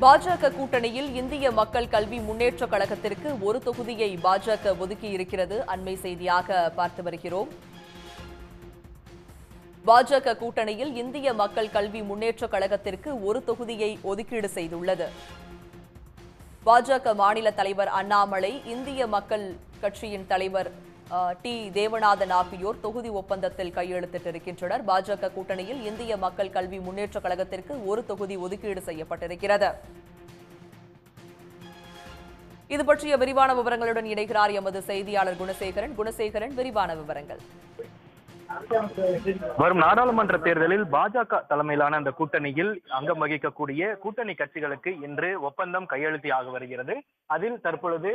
பாஜக கூட்டணியில் இந்திய மக்கள் கல்வி முன்னேற்றக் கழகத்திற்கு ஒரு தொகுதியை பாஜக ஒதுக்கியிருக்கிறது. அண்மை செய்தியாக பார்த்து வருகிறோம். பாஜக கூட்டணியில் இந்திய மக்கள் கல்வி முன்னேற்றக் கழகத்திற்கு ஒரு தொகுதியை ஒதுக்கீடு செய்துள்ளது. பாஜக மாநில தலைவர் அண்ணாமலை, இந்திய மக்கள் கட்சியின் தலைவர் டி தேவநாதன் ஆகியோர் தொகுதி ஒப்பந்தத்தில் கையெழுத்திட்டிருக்கின்றனர். பாஜக கூட்டணியில் இந்திய மக்கள் கல்வி முன்னேற்றக் கழகத்திற்கு ஒரு தொகுதி ஒதுக்கீடு செய்யப்பட்டிருக்கிறது. இது பற்றிய விரிவான விவரங்களுடன் இணைகிறார் எமது செய்தியாளர் குணசேகரன். குணசேகரன், விரிவான விவரங்கள். வரும் நாடாளுமன்ற தேர்தலில் பாஜக தலைமையிலான அந்த கூட்டணியில் அங்கம் வகிக்கக்கூடிய கூட்டணி கட்சிகளுக்கு இன்று ஒப்பந்தம் கையெழுத்தியாக வருகிறது. அதில் தற்பொழுது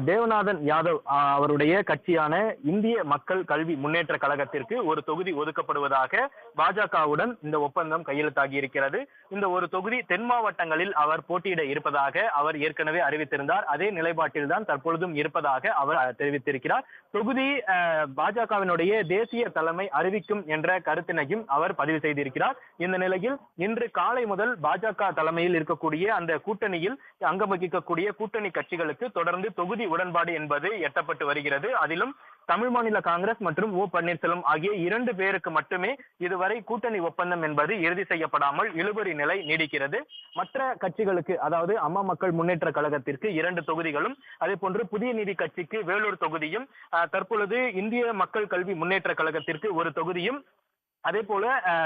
தேவநாதன் யாதவ் அவருடைய கட்சியான இந்திய மக்கள் கல்வி முன்னேற்ற கழகத்திற்கு ஒரு தொகுதி ஒதுக்கப்படுவதாக பாஜகவுடன் இந்த ஒப்பந்தம் கையெழுத்தாகி இருக்கிறது. இந்த ஒரு தொகுதி தென் மாவட்டங்களில் அவர் போட்டியிட இருப்பதாக அவர் ஏற்கனவே அறிவித்திருந்தார். அதே நிலைப்பாட்டில் தான் தற்பொழுதும் இருப்பதாக அவர் தெரிவித்திருக்கிறார். தொகுதி பாஜகவினுடைய தேசிய தலைமை அறிவிக்கும் என்ற கருத்தினையும் அவர் பதிவு செய்திருக்கிறார். இந்த நிலையில் இன்று காலை முதல் பாஜக தலைமையில் இருக்கக்கூடிய அந்த கூட்டணியில் அங்கம் வகிக்கக்கூடிய கூட்டணி கட்சிகளுக்கு தொடர்ந்து தொகுதி உடன்பாடு என்பது எட்டப்பட்டு வருகிறது. அதிலும் தமிழ் மாநில காங்கிரஸ் மற்றும் ஓ பன்னீர்செல்வம் ஆகிய 2 பேருக்கு மட்டுமே இதுவரை கூட்டணி ஒப்பந்தம் என்பது இறுதி செய்யப்படாமல் இழுபறி நிலை நீடிக்கிறது. மற்ற கட்சிகளுக்கு, அதாவது அம்மா மக்கள் முன்னேற்ற கழகத்திற்கு 2 தொகுதிகளும், அதே போன்று புதிய நீதி கட்சிக்கு வேலூர் தொகுதியும், தற்பொழுது இந்திய மக்கள் கல்வி முன்னேற்ற கழகத்திற்கு ஒரு தொகுதியும், அதே போல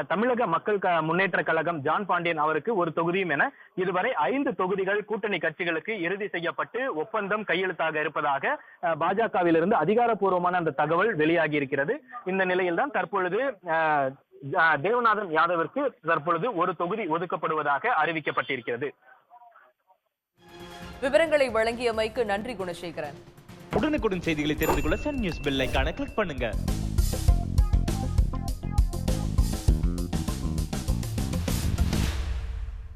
தமிழக மக்கள் முன்னேற்ற கழகம் ஜான் பாண்டியன் அவருக்கு ஒரு தொகுதியும் என இதுவரை 5 தொகுதிகள் கூட்டணி கட்சிகளுக்கு இறுதி செய்யப்பட்டு ஒப்பந்தம் கையெழுத்தாக இருப்பதாக பாஜகவிலிருந்து அதிகாரப்பூர்வமான அந்த தகவல் வெளியாகி இருக்கிறது. இந்த நிலையில் தான் தற்பொழுது தேவநாதன் யாதவிற்கு தற்பொழுது ஒரு தொகுதி ஒதுக்கப்படுவதாக அறிவிக்கப்பட்டிருக்கிறது. விவரங்களை வழங்கியமைக்கு நன்றி குணசேகரன். உடனுக்குடன் செய்திகளை தெரிந்து கொள்ள சன் நியூஸ் பெல் ஐகானை கிளிக் பண்ணுங்க.